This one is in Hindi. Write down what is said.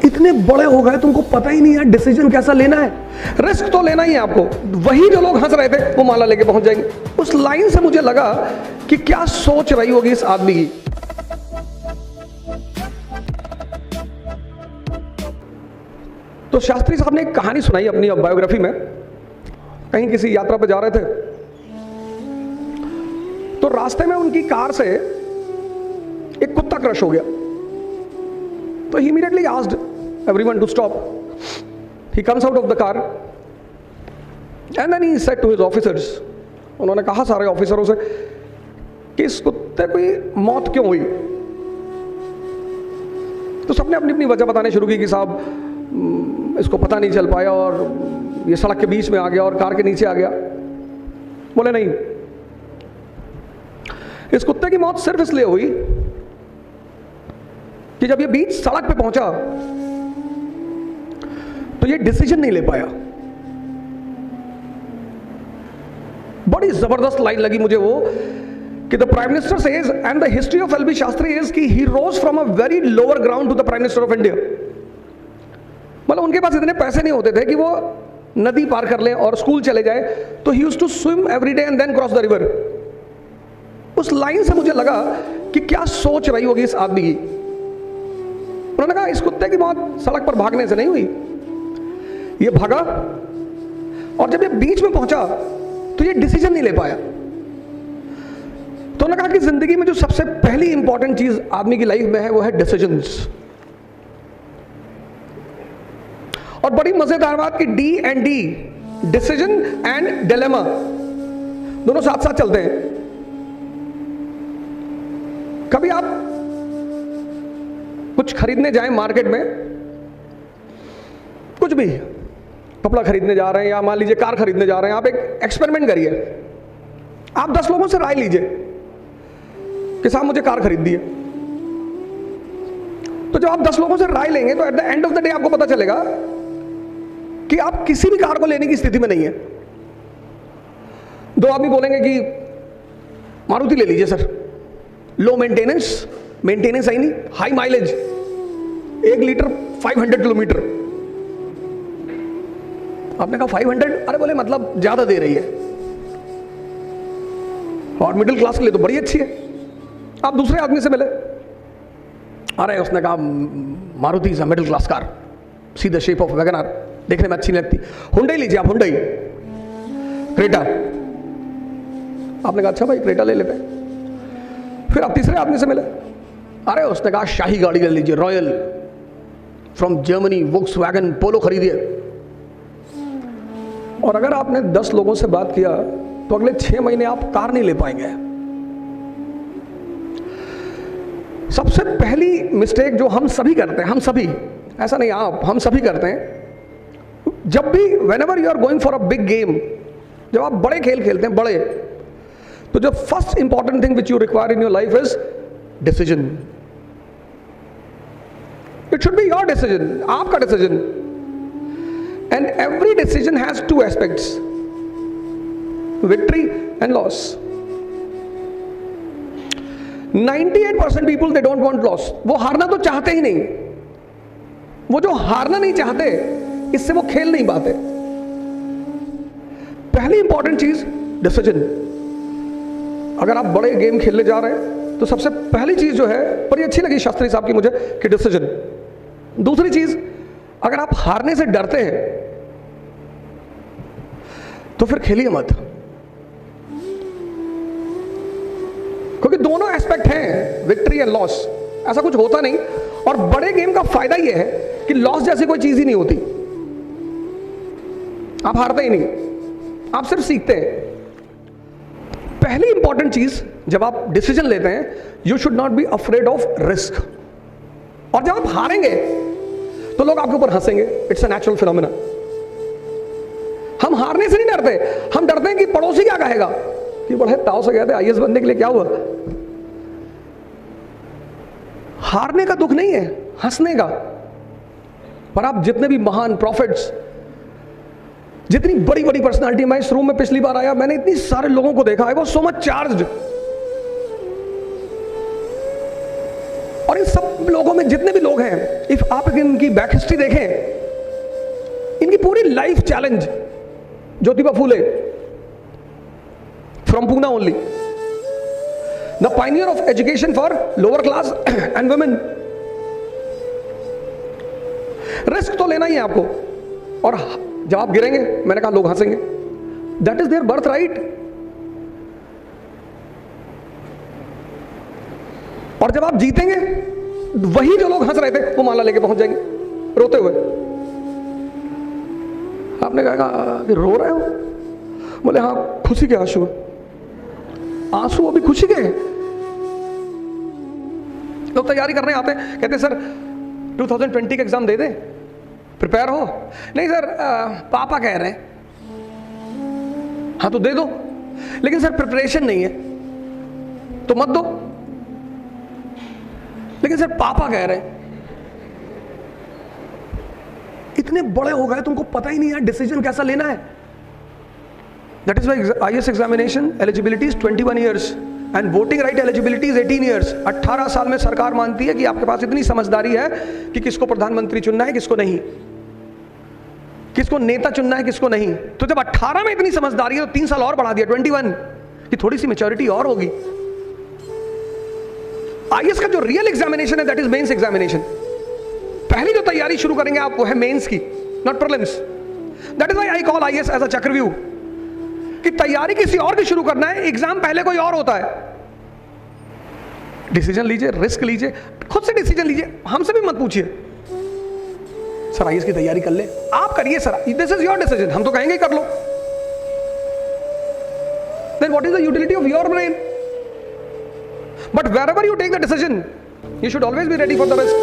इतने बड़े हो गए तुमको पता ही नहीं है डिसीजन कैसा लेना है। रिस्क तो लेना ही है आपको। वही जो लोग हंस रहे थे वो माला लेके पहुंच जाएंगे। उस लाइन से मुझे लगा कि क्या सोच रही होगी इस आदमी की। तो शास्त्री साहब ने एक कहानी सुनाई अपनी बायोग्राफी में। कहीं किसी यात्रा पर जा रहे थे तो रास्ते में उनकी कार से एक कुत्ता क्रश हो गया। तो he immediately asked everyone to stop. He comes out of the car and then he said to his officers, उन्होंने कहा सारे ऑफिसरों से कि इस कुत्ते की मौत क्यों हुई। तो सबने अपनी अपनी वजह बताने शुरू की कि साहब इसको पता नहीं चल पाया और ये सड़क के बीच में आ गया और कार के नीचे आ गया। बोले नहीं, इस कुत्ते की मौत सिर्फ इसलिए हुई कि जब ये बीच सड़क पे पहुंचा तो ये डिसीजन नहीं ले पाया। बड़ी जबरदस्त लाइन लगी मुझे वो कि the prime minister says and the history of LB Shastri is कि he rose from a very lower ground to the prime minister of India. मतलब उनके पास इतने पैसे नहीं होते थे कि वो नदी पार कर ले और स्कूल चले जाए, तो he used to swim every day and then cross the river. उस लाइन से मुझे लगा कि क्या सोच रही होगी इस आदमी की। उन्होंने कहा इस कुत्ते की मौत सड़क पर भागने से नहीं हुई, ये भागा और जब ये बीच में पहुंचा तो ये डिसीजन नहीं ले पाया। तो उन्होंने कहा कि जिंदगी में जो सबसे पहली इंपॉर्टेंट चीज आदमी की लाइफ में है वो है डिसीजंस। और बड़ी मजेदार बात कि D and D, decision and dilemma, दोनों साथ साथ चलते हैं। कभी आप कुछ खरीदने जाएं मार्केट में, कुछ भी कपड़ा खरीदने जा रहे हैं या मान लीजिए कार खरीदने जा रहे हैं, आप एक एक्सपेरिमेंट करिए। आप 10 लोगों से राय लीजिए कि साहब मुझे कार खरीदनी है। तो जब आप 10 लोगों से राय लेंगे तो at the end of the day आपको पता चलेगा कि आप किसी भी कार को लेने की स्थिति में नहीं है। 2 आदमी बोलेंगे कि मारुति ले लीजिए सर, लो मेंटेनेंस आई नहीं, हाई माइलेज, 1 लीटर 500 किलोमीटर। आपने कहा 500, अरे बोले मतलब ज्यादा दे रही है और मिडिल क्लास के लिए तो बड़ी अच्छी है। आप दूसरे आदमी से मिले, अरे उसने कहा Maruti is a middle class car, see the shape of WagonR, देखने में अच्छी नहीं लगती। हुंडई लीजिए आप, हुंडई क्रेटा। आपने कहा अच्छा भाई क्रेटा ले लेते हैं। फिर आप तीसरे आदमी से मिले, अरे उसने कहा शाही गाड़ी ले लीजिए, रॉयल फ्रॉम जर्मनी, वोक्सवैगन पोलो खरीदिए। और अगर आपने 10 लोगों से बात किया तो अगले 6 महीने आप कार नहीं ले पाएंगे। सबसे पहली मिस्टेक जो हम सभी करते हैं, हम सभी, ऐसा नहीं आप, हम सभी करते हैं, जब भी whenever you are going for a big game, जब आप बड़े खेल खेलते हैं बड़े, तो जो first important thing which you require in your life is decision. It should be your decision, आपका decision. And every decision has 2 aspects, victory and loss. 98% people they don't want loss. वो हारना तो चाहते ही नहीं। वो जो हारना नहीं चाहते, इससे वो खेल नहीं पाते। पहली इंपॉर्टेंट चीज डिसीजन। अगर आप बड़े गेम खेलने जा रहे हैं तो सबसे पहली चीज जो है, बड़ी अच्छी लगी शास्त्री साहब की मुझे, कि डिसीजन। दूसरी चीज, अगर आप हारने से डरते हैं तो फिर खेलिए मत, क्योंकि दोनों एस्पेक्ट हैं, विक्ट्री एंड लॉस। ऐसा कुछ होता नहीं। और बड़े गेम का फायदा यह है कि लॉस जैसी कोई चीज ही नहीं होती। आप हारते ही नहीं, आप सिर्फ सीखते हैं। पहली इंपॉर्टेंट चीज, जब आप डिसीजन लेते हैं, you should not be afraid of risk. और जब आप हारेंगे तो लोग आपके ऊपर हंसेंगे। It's a natural phenomena. हम हारने से नहीं डरते, हम डरते हैं कि पड़ोसी क्या कहेगा कि बड़े ताव से गए थे आईएएस बनने के लिए, क्या हुआ। हारने का दुख नहीं है, हंसने का। पर आप जितने भी महान प्रॉफिट्स, जितनी बड़ी बड़ी पर्सनालिटी, मैं इस रूम में पिछली बार आया, मैंने इतनी सारे लोगों को देखा है, वो सो मच चार्ज्ड। और इन सब लोगों में जितने भी लोग हैं, इफ आप इनकी बैक हिस्ट्री देखें, इनकी पूरी life challenge, Jyotiba Phule from Poona only, the Pioneer of education for lower class and women. Risk तो लेना ही है आपको, और जब आप गिरेंगे, मैंने कहा लोग हंसेंगे, that is their birth right. और जब आप जीतेंगे, वही जो लोग हंस रहे थे वो माला लेके पहुंच जाएंगे रोते हुए। आपने कहा कि रो रहे हो? बोले हाँ, खुशी के आंसू। आंसू अभी खुशी के? लोग तैयारी करने आते हैं, कहते हैं सर 2020 का एग्जाम दे दे, प्रिपेयर हो। नहीं सर, पापा कह रहे हैं। हाँ तो दे दो, लेकिन सर प्रिपरेशन नहीं है तो मत दो। लेकिन सर पापा कह रहे हैं। इतने बड़े हो गए, तुमको पता ही नहीं है डिसीजन कैसा लेना है। That is why IAS examination eligibility is 21 years and voting right eligibility is 18 years. 18 साल में सरकार मानती है कि आपके पास इतनी समझदारी है कि किसको प्रधानमंत्री चुनना है, किसको नहीं, किसको नेता चुनना है, किसको नहीं। तो जब 18 में इतनी समझदारी है तो 3 साल और बढ़ा दिया 21, कि थोड़ी सी मैच्योरिटी और होगी। IAS का जो रियल एग्जामिनेशन है दैट इज मेंस एग्जामिनेशन। पहली जो तैयारी शुरू करेंगे आप वो है मेंस की, not prelims. That is why I call IAS as a चक्रव्यूह, कि तैयारी किसी और की शुरू करना है, एग्जाम पहले कोई और होता है। डिसीजन लीजिए, रिस्क लीजिए, खुद से डिसीजन लीजिए, हमसे भी मत पूछिए सर IAS की तैयारी कर ले। आप करिए sir, this is your decision, हम तो कहेंगे कर लो। Then what is the utility of your brain? But wherever you take the decision, you should always be ready for the risk.